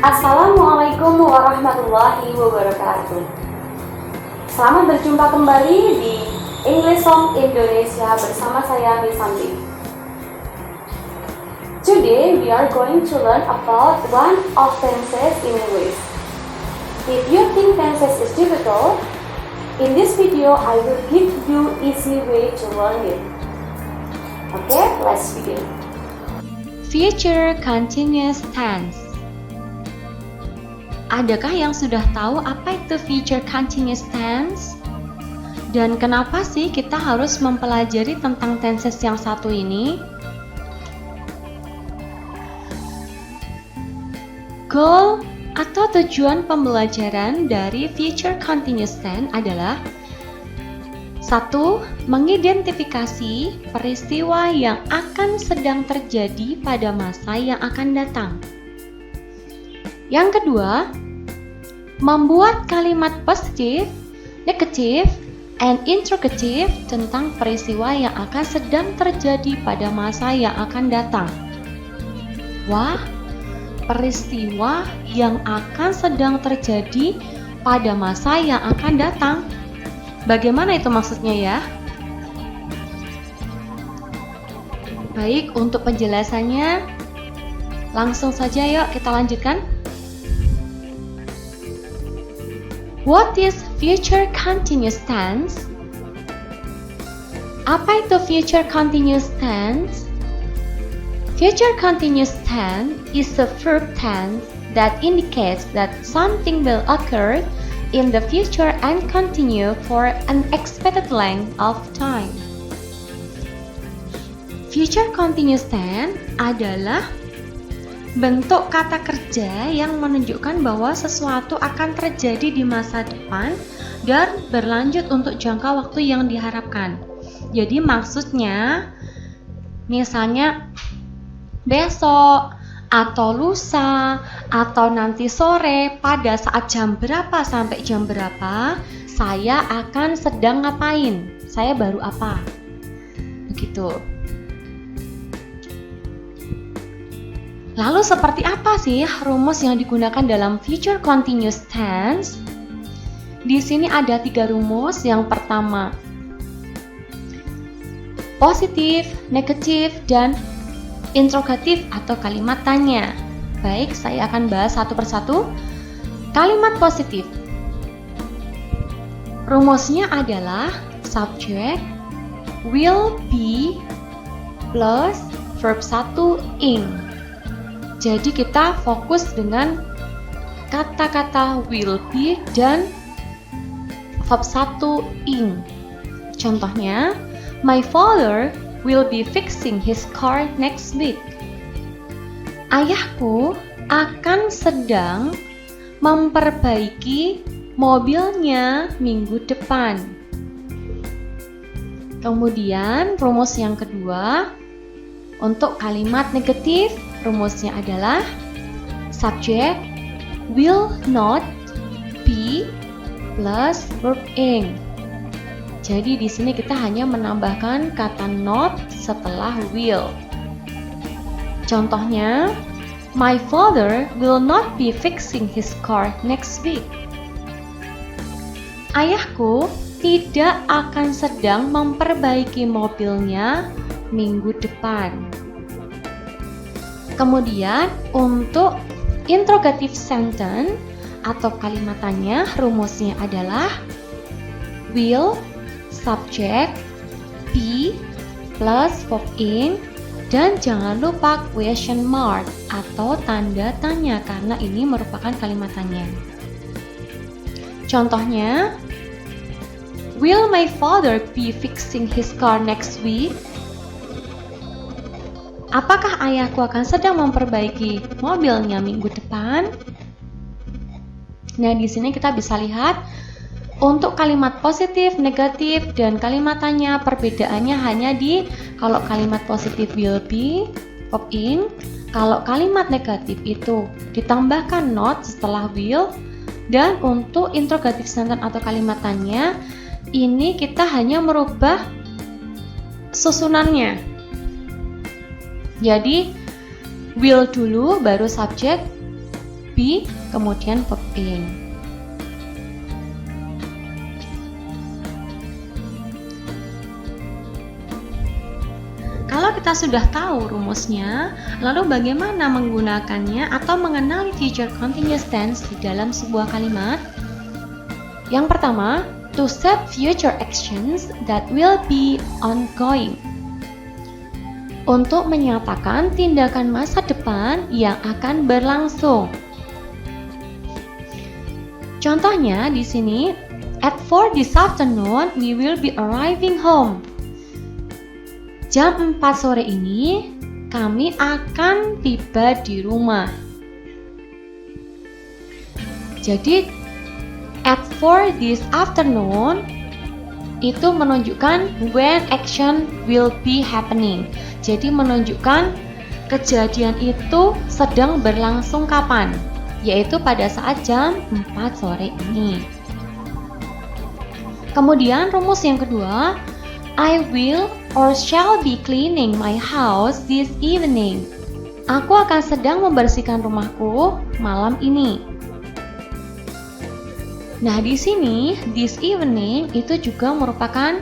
Assalamualaikum warahmatullahi wabarakatuh. Selamat berjumpa kembali di English Home Indonesia bersama saya Misanti. Today we are going to learn about one of tenses in English. If you think tenses is difficult, in this video I will give you easy way to learn it. Okay, let's begin. Future Continuous Tense. Adakah yang sudah tahu apa itu Future Continuous Tense? Dan kenapa sih kita harus mempelajari tentang tenses yang satu ini? Goal atau tujuan pembelajaran dari Future Continuous Tense adalah 1. Mengidentifikasi peristiwa yang akan sedang terjadi pada masa yang akan datang. Yang kedua, membuat kalimat positif, negatif, and interrogative tentang peristiwa yang akan sedang terjadi pada masa yang akan datang. Wah, peristiwa yang akan sedang terjadi pada masa yang akan datang. Bagaimana itu maksudnya ya? Baik, untuk penjelasannya langsung saja yuk kita lanjutkan. What is future continuous tense? Apa itu future continuous tense? Future continuous tense is a verb tense that indicates that something will occur in the future and continue for an expected length of time. Future continuous tense adalah bentuk kata kerja yang menunjukkan bahwa sesuatu akan terjadi di masa depan dan berlanjut untuk jangka waktu yang diharapkan. Jadi maksudnya, misalnya besok, atau lusa, atau nanti sore, pada saat jam berapa sampai jam berapa, saya akan sedang ngapain, saya baru apa. Begitu. Lalu seperti apa sih rumus yang digunakan dalam future continuous tense? Di sini ada 3 rumus. Yang pertama, positif, negatif, dan interrogatif atau kalimat tanya. Baik, saya akan bahas satu persatu. Kalimat positif. Rumusnya adalah subject will be plus verb 1 ing. Jadi kita fokus dengan kata-kata will be dan verb 1 ing. Contohnya, my father will be fixing his car next week. Ayahku akan sedang memperbaiki mobilnya minggu depan. Kemudian rumus yang kedua, untuk kalimat negatif, rumusnya adalah subject will not be plus verb ing. Jadi di sini kita hanya menambahkan kata not setelah will. Contohnya, my father will not be fixing his car next week. Ayahku tidak akan sedang memperbaiki mobilnya minggu depan. Kemudian untuk interrogative sentence atau kalimat tanya, rumusnya adalah will, subject, be, plus verb ing, dan jangan lupa question mark atau tanda tanya karena ini merupakan kalimat tanya. Contohnya, will my father be fixing his car next week? Apakah ayahku akan sedang memperbaiki mobilnya minggu depan? Nah, di sini kita bisa lihat untuk kalimat positif, negatif, dan kalimat tanya perbedaannya hanya di kalau kalimat positif will be, verb ing, kalau kalimat negatif itu ditambahkan not setelah will, dan untuk interrogative sentence atau kalimat tanya ini kita hanya merubah susunannya. Jadi will dulu baru subject, be, kemudian verb being. Kalau kita sudah tahu rumusnya, lalu bagaimana menggunakannya atau mengenali future continuous tense di dalam sebuah kalimat? Yang pertama, to set future actions that will be ongoing. Untuk menyatakan tindakan masa depan yang akan berlangsung. Contohnya di sini, at 4 this afternoon we will be arriving home. Jam 4 sore ini kami akan tiba di rumah. Jadi at 4 this afternoon itu menunjukkan when action will be happening. Jadi menunjukkan kejadian itu sedang berlangsung kapan, yaitu pada saat jam 4 sore ini. Kemudian rumus yang kedua, I will or shall be cleaning my house this evening. Aku akan sedang membersihkan rumahku malam ini. Nah, di sini this evening itu juga merupakan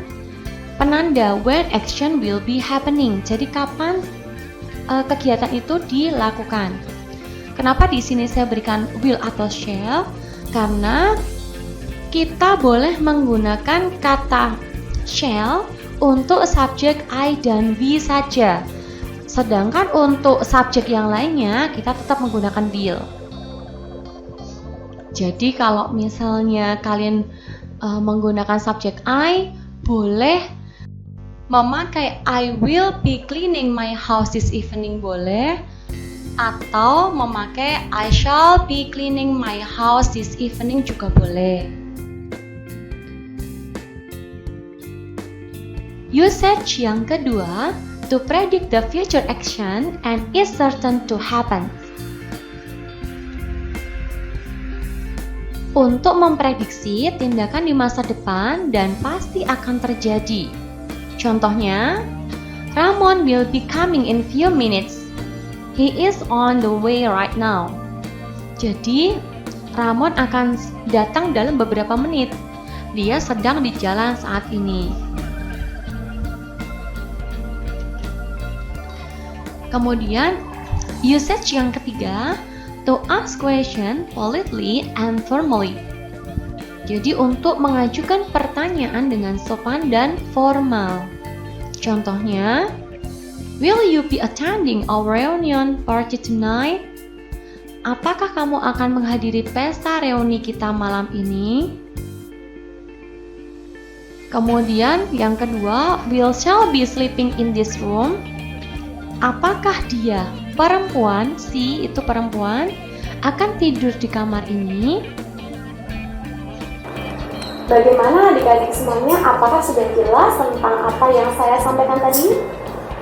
penanda when action will be happening. Jadi kapan kegiatan itu dilakukan. Kenapa di sini saya berikan will atau shall? Karena kita boleh menggunakan kata shall untuk subjek I dan we saja. Sedangkan untuk subjek yang lainnya kita tetap menggunakan will. Jadi kalau misalnya kalian menggunakan subjek I, boleh memakai I will be cleaning my house this evening boleh, atau memakai I shall be cleaning my house this evening juga boleh. Usage yang kedua, to predict the future action and is certain to happen. Untuk memprediksi tindakan di masa depan dan pasti akan terjadi. Contohnya, Ramon will be coming in few minutes. He is on the way right now. Jadi, Ramon akan datang dalam beberapa menit. Dia sedang di jalan saat ini. Kemudian, usage yang ketiga, to ask question politely and formally. Jadi untuk mengajukan pertanyaan dengan sopan dan formal. Contohnya, will you be attending our reunion party tonight? Apakah kamu akan menghadiri pesta reuni kita malam ini? Kemudian yang kedua, will shall be sleeping in this room? Apakah dia, perempuan, si itu perempuan, akan tidur di kamar ini? Bagaimana adik-adik semuanya? Apakah sudah jelas tentang apa yang saya sampaikan tadi?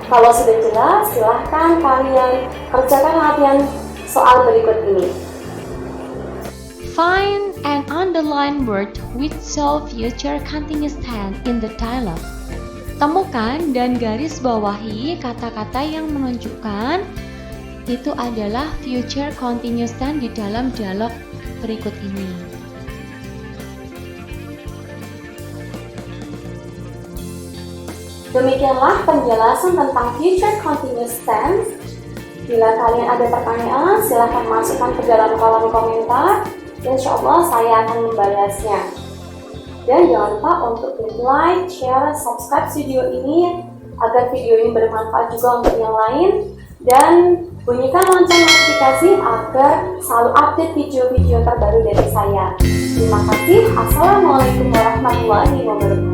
Kalau sudah jelas, silahkan kalian kerjakan latihan soal berikut ini. Find and underline word which show future continuous tense in the dialogue. Temukan dan garis bawahi kata-kata yang menunjukkan itu adalah future continuous tense di dalam dialog berikut ini. Demikianlah penjelasan tentang future continuous tense. Bila kalian ada pertanyaan, silahkan masukkan ke dalam kolom komentar. Insya Allah saya akan membalasnya. Dan jangan lupa untuk klik like, share, subscribe video ini agar video ini bermanfaat juga untuk yang lain. Dan bunyikan lonceng notifikasi agar selalu update video-video terbaru dari saya. Terima kasih. Assalamualaikum warahmatullahi wabarakatuh.